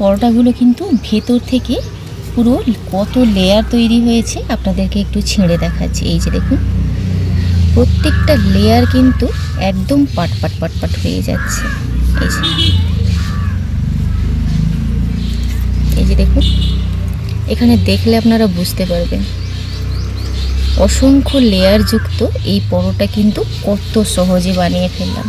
পরোটাগুলো কিন্তু ভেতর থেকে পুরো কত লেয়ার তৈরি হয়েছে আপনাদেরকে একটু ছিঁড়ে দেখাচ্ছি। এই যে দেখুন, প্রত্যেকটা লেয়ার কিন্তু একদম পাট পাট পাট পাট হয়ে যাচ্ছে। এই যে দেখুন, এখানে দেখলে আপনারা বুঝতে পারবেন অসংখ্য লেয়ার যুক্ত এই পরোটা কিন্তু কত সহজে বানিয়ে ফেললাম।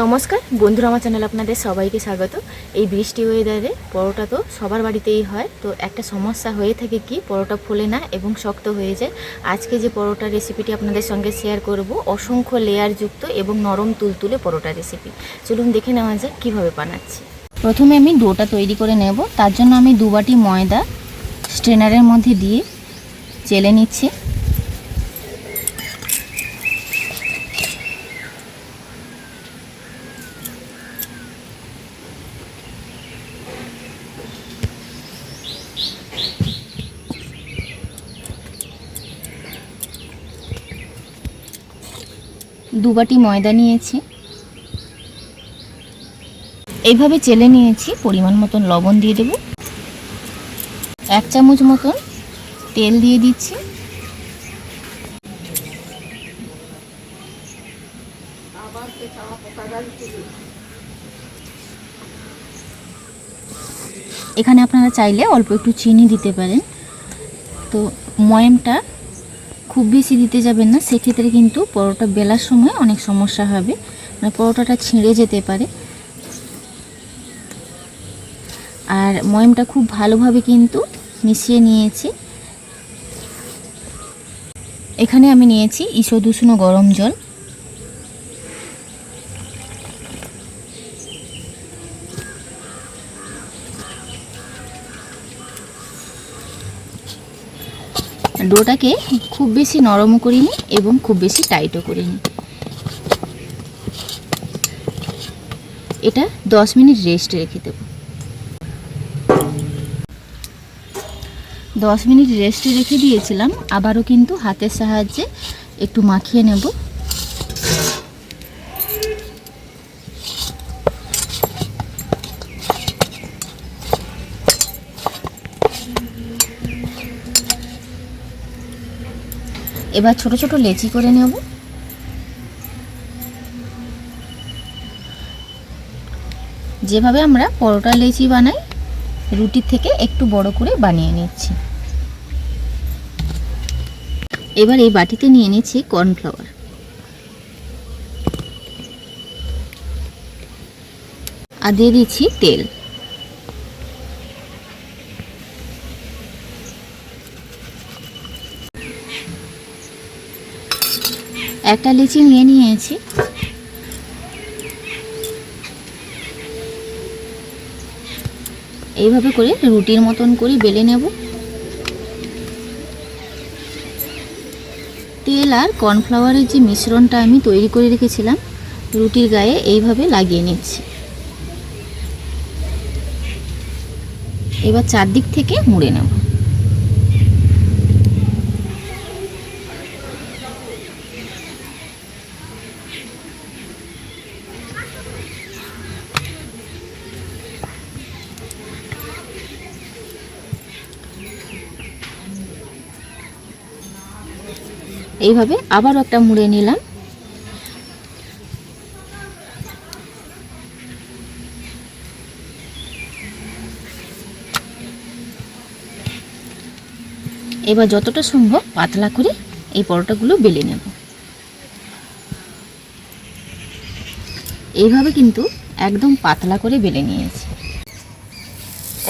নমস্কার বন্ধুরা, আমার চ্যানেল আপনাদের সবাইকে স্বাগত। এই বৃষ্টি ওয়েদারে পরোটা তো সবার বাড়িতেই হয়, তো একটা সমস্যা হয়ে থাকে কি পরোটা ফোলে না এবং শক্ত হয়ে যায়। আজকে যে পরোটা রেসিপিটি আপনাদের সঙ্গে শেয়ার করব অসংখ্য লেয়ার যুক্ত এবং নরম তুলতুলে পরোটা রেসিপি। চলুন দেখে নেওয়া যাক কীভাবে বানাচ্ছি। প্রথমে আমি ডোটা তৈরি করে নেব। তার জন্য আমি 2 বাটি ময়দা স্ট্রেনারের মধ্যে দিয়ে চেলে নিচ্ছি। দু বাটি ময়দা নিয়েছি, এইভাবে চেলে নিয়েছি। পরিমাণ মতন লবণ দিয়ে দেব, 1 চামচ মতন তেল দিয়ে দিচ্ছি। এখানে আপনারা চাইলে অল্প একটু চিনি দিতে পারেন। তো ময়ামটা খুব বেশি দিতে যাবেন না, সেক্ষেত্রে কিন্তু পরোটা বেলার সময় অনেক সমস্যা হবে, মানে পরোটাটা ছিঁড়ে যেতে পারে। আর ময়ামটা খুব ভালোভাবে কিন্তু মিশিয়ে নিয়েছি। এখানে আমি নিয়েছি ঈষৎ উষ্ণ গরম জল। ডোটাকে খুব বেশি নরমও করিনি এবং খুব বেশি টাইটও করিনি। এটা 10 মিনিট রেস্টে রেখে দেব। 10 মিনিট রেস্টে রেখে দিয়েছিলাম। আবারও কিন্তু হাতের সাহায্যে একটু মাখিয়ে নেব। এবার ছোট ছোট লেচি করে নেব। যেভাবে আমরা পরোটা লেচি বানাই, রুটির থেকে একটু বড় করে বানিয়ে নিচ্ছি। এবার এই বাটিতে নিয়ে নিচ্ছি কর্নফ্লাওয়ার। আর দিয়ে দিচ্ছি তেল। একটা লিচি নিয়ে নিয়েছি। এইভাবে করে রুটির মতন করে বেলে নেব। তেল আর কর্নফ্লাওয়ারের যে মিশ্রণটা আমি তৈরি করে রেখেছিলাম রুটির গায়ে এইভাবে লাগিয়ে নিচ্ছি। এবার চারদিক থেকে মুড়ে নেব। এইভাবে আবার একটা মুড়ে নিলাম। এবার যতটা সম্ভব পাতলা করে এই পরোটাগুলো বেলে নেব। এইভাবে কিন্তু একদম পাতলা করে বেলে নিয়েছি।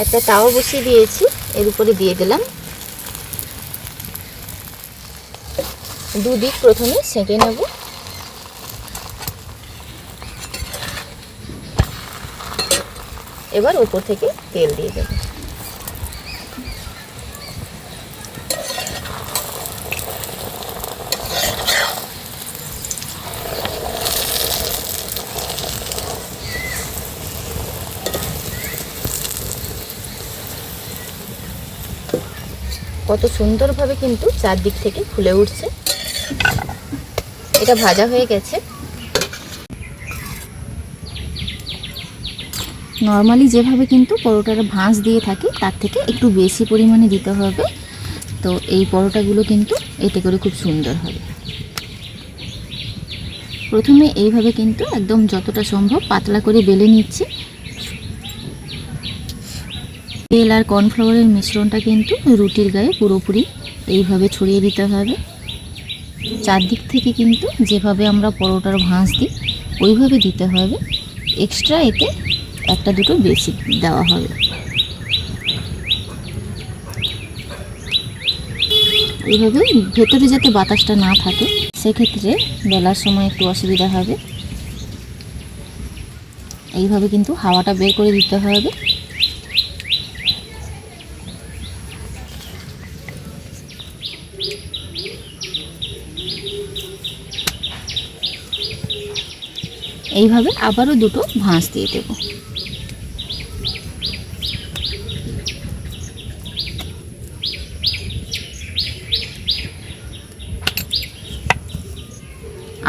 একটা তাওয়া বসিয়ে দিয়েছি, এর উপরে দিয়ে দিলাম। দুদিক প্রথমে সেঁকে নেব। এবার উপর থেকে তেল দিয়ে দেব। কত সুন্দরভাবে কিন্তু চারদিক থেকে ফুলে উঠছে। এটা ভাজা হয়ে গেছে। নর্মালি যেভাবে কিন্তু পরোটাটা ভাঁজ দিয়ে থাকে তার থেকে একটু বেশি পরিমাণে দিতে হবে। তো এই পরোটাগুলো কিন্তু এতে করে খুব সুন্দর হবে। প্রথমে এইভাবে কিন্তু একদম যতটা সম্ভব পাতলা করে বেলে নিচ্ছি। তেল আর কর্নফ্লাওয়ারের মিশ্রণটা কিন্তু রুটির গায়ে পুরোপুরি এইভাবে ছড়িয়ে দিতে হবে। চারদিক থেকে কিন্তু যেভাবে আমরা পরোটার ভাঁজ দিই ওইভাবে দিতে হবে। এক্সট্রা এতে একটা দুটো বেশি দেওয়া হবে। এইভাবে ভেতরে যাতে বাতাসটা না থাকে সেক্ষেত্রে বেলার সময় একটু অসুবিধা হবে। এইভাবে কিন্তু হাওয়াটা বের করে দিতে হবে। এইভাবে আবারও দুটো ভাঁজ দিয়ে দেব।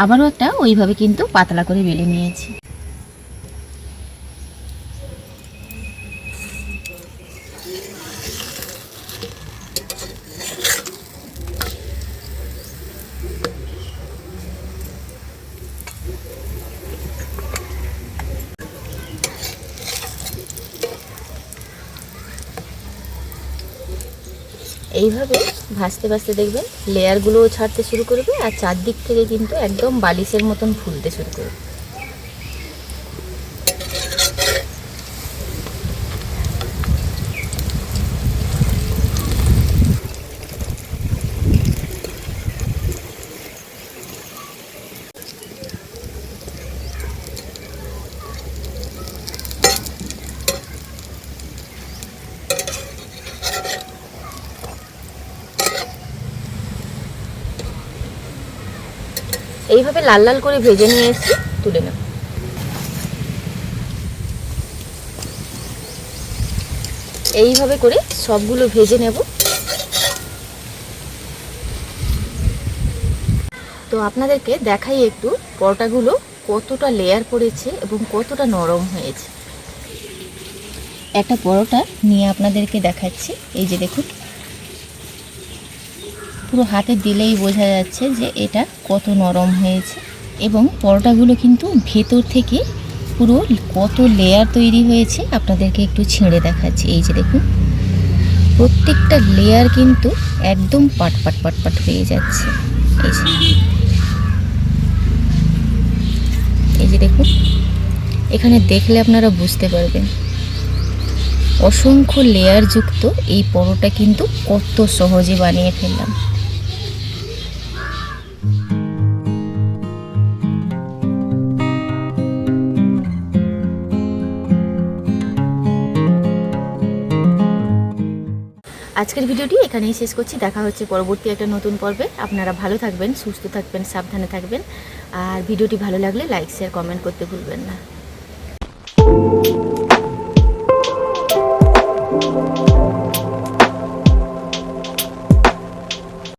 আবারও একটা ওইভাবে কিন্তু পাতলা করে বেলে নিয়েছি। এইভাবে ভাজতে ভাজতে দেখবেন লেয়ারগুলোও ছাড়তে শুরু করবে আর চারদিক থেকে কিন্তু একদম বালিশের মতন ফুলতে শুরু করবে। এইভাবে লাল লাল করে ভেজে নিয়ে এসে তুলে নেব। এইভাবে করে সবগুলো ভেজে নেব। তো আপনাদেরকে দেখাই একটু পরোটাগুলো কতটা লেয়ার পড়েছে এবং কতটা নরম হয়েছে। একটা পরোটা নিয়ে আপনাদেরকে দেখাচ্ছি। এই যে দেখুন, পুরো হাতে দিলেই বোঝা যাচ্ছে যে এটা কত নরম হয়েছে এবং পরোটাগুলো কিন্তু ভেতর থেকে পুরো কত লেয়ার তৈরি হয়েছে আপনাদেরকে একটু ছিঁড়ে দেখাচ্ছি। এই যে দেখুন, প্রত্যেকটা লেয়ার কিন্তু একদম পাট পাট পাট পাট হয়ে যাচ্ছে। এই যে দেখুন, এখানে দেখলে আপনারা বুঝতে পারবেন অসংখ্য লেয়ার যুক্ত এই পরোটা কিন্তু কত সহজে বানিয়ে ফেললাম। আজকের ভিডিওটি এখানেই শেষ করছি। দেখা হচ্ছে পরবর্তী একটা নতুন পর্বে। আপনারা ভালো থাকবেন, সুস্থ থাকবেন, সাবধানে থাকবেন। আর ভিডিওটি ভালো লাগলে লাইক, শেয়ার, কমেন্ট করতে ভুলবেন না।